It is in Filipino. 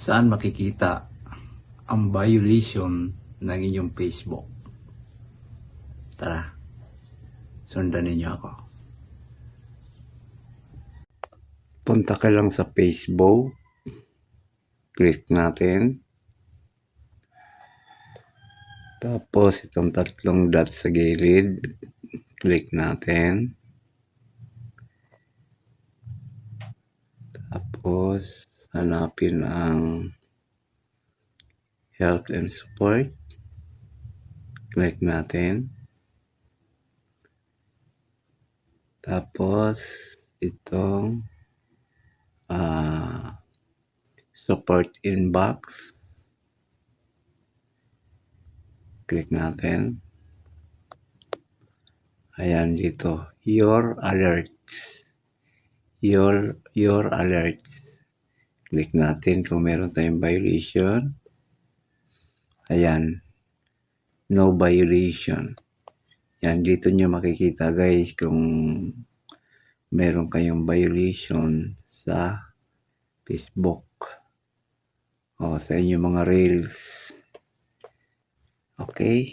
saan makikita ang violation ng inyong Facebook. Tara, sundan ninyo ako. Punta ka lang sa Facebook. Click natin. Tapos itong tatlong dot sa gilid. Click natin. Tapos hanapin ang help and support. Click natin. Tapos itong support inbox. Click natin. Ayan dito, your alerts. Your alerts. Click natin kung meron tayong violation. Ayan, no violation. Yan, dito nyo makikita guys kung meron kayong violation sa Facebook o sa inyong mga reels. Okay?